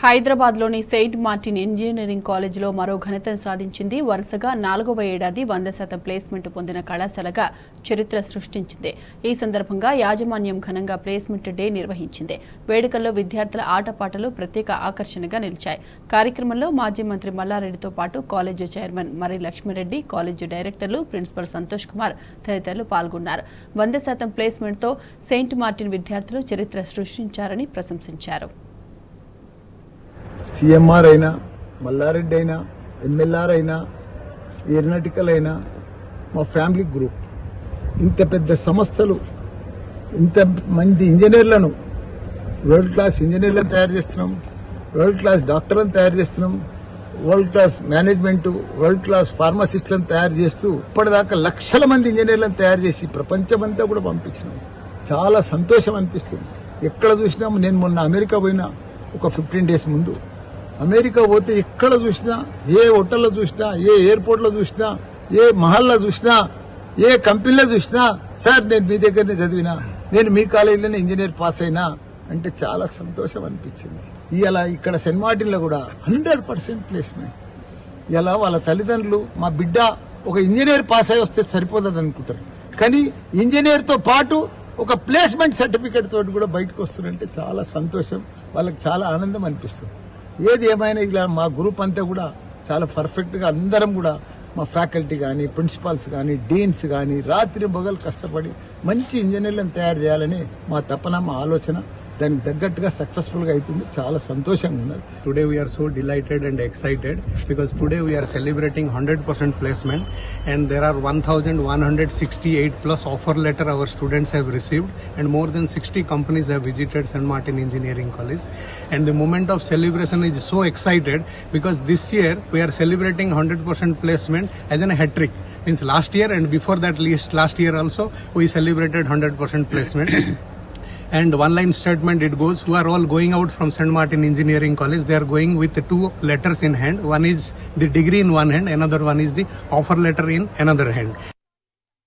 హైదరాబాద్లోని Saint Martin engineering కాలేజీలో మరో ఘనతను సాధించింది. వరుసగా 4వ ఏడాది 100% ప్లేస్మెంట్ పొందిన కళాశాలగా చరిత్ర సృష్టించింది. ఈ సందర్భంగా యాజమాన్యం ఘనంగా ప్లేస్మెంట్ డే నిర్వహించింది. వేడుకల్లో విద్యార్థుల ఆటపాటలు ప్రత్యేక ఆకర్షణగా నిలిచాయి. కార్యక్రమంలో మాజీ మంత్రి మల్లారెడ్డితో పాటు కాలేజీ చైర్మన్ మరి లక్ష్మిరెడ్డి, కాలేజీ డైరెక్టర్లు, ప్రిన్సిపల్ సంతోష్ కుమార్ తదితరులు పాల్గొన్నారు. 100% ప్లేస్మెంట్తో సెయింట్ మార్టిన్ విద్యార్థులు చరిత్ర సృష్టించారని ప్రశంసించారు. సిఎంఆర్ అయినా, మల్లారెడ్డి అయినా, ఎంఎల్ఆర్ అయినా, ఏరోనాటికల్ అయినా, మా ఫ్యామిలీ గ్రూప్ ఇంత పెద్ద సంస్థలు, ఇంత మంది ఇంజనీర్లను, వరల్డ్ క్లాస్ ఇంజనీర్లను తయారు చేస్తున్నాం, వరల్డ్ క్లాస్ డాక్టర్లను తయారు చేస్తున్నాం, world class management, world class ఫార్మసిస్టులను తయారు చేస్తూ ఇప్పటిదాకా లక్షల మంది ఇంజనీర్లను తయారు చేసి ప్రపంచమంతా కూడా పంపించినాం. చాలా సంతోషం అనిపిస్తుంది. ఎక్కడ చూసినా, నేను మొన్న అమెరికా పోయినా ఒక 15 days ముందు. అమెరికా పోతే ఎక్కడ చూసినా, ఏ హోటల్లో చూసినా, ఏ ఎయిర్పోర్ట్లో చూసినా, ఏ మహల్లో చూసినా, ఏ కంపెనీలో చూసినా, సార్ నేను మీ దగ్గరనే చదివినా, నేను మీ కాలేజీలోనే ఇంజనీర్ పాస్ అయినా అంటే చాలా సంతోషం అనిపించింది. ఇలా ఇక్కడ సెయింట్ మార్టిన్లో కూడా 100% ప్లేస్మెంట్. ఇలా వాళ్ళ తల్లిదండ్రులు మా బిడ్డ ఒక ఇంజనీర్ పాస్ అయి వస్తే సరిపోతుంది అనుకుంటారు, కానీ ఇంజనీర్తో పాటు ఒక ప్లేస్మెంట్ సర్టిఫికేట్ తోటి కూడా బయటకు వస్తున్నారంటే చాలా సంతోషం, వాళ్ళకి చాలా ఆనందం అనిపిస్తుంది. ఏది ఏమైనా ఇలా మా గ్రూప్ అంతా కూడా చాలా పర్ఫెక్ట్గా అందరం కూడా మా ఫ్యాకల్టీ కానీ, ప్రిన్సిపాల్స్ కానీ, డీన్స్ కానీ రాత్రి పగలు కష్టపడి మంచి ఇంజనీర్లను తయారు చేయాలని మా తపన, మా ఆలోచన. దానికి తగ్గట్టుగా సక్సెస్ఫుల్గా అవుతుంది. చాలా సంతోషంగా ఉన్నది. Today we are so delighted and excited because today we are celebrating 100% placement and there are 1168 plus offer letter our students have received and more than 60 companies have visited St. Martin Engineering College, and the moment of celebration is so excited because this year we are celebrating 100% placement as a hat trick. Means last year and before that last year also we celebrated 100% placement. And one line statement it goes, who are all going out from St. Martin Engineering College, they are going with 2 letters in hand. One is the degree in one hand, another one is the offer letter in another hand.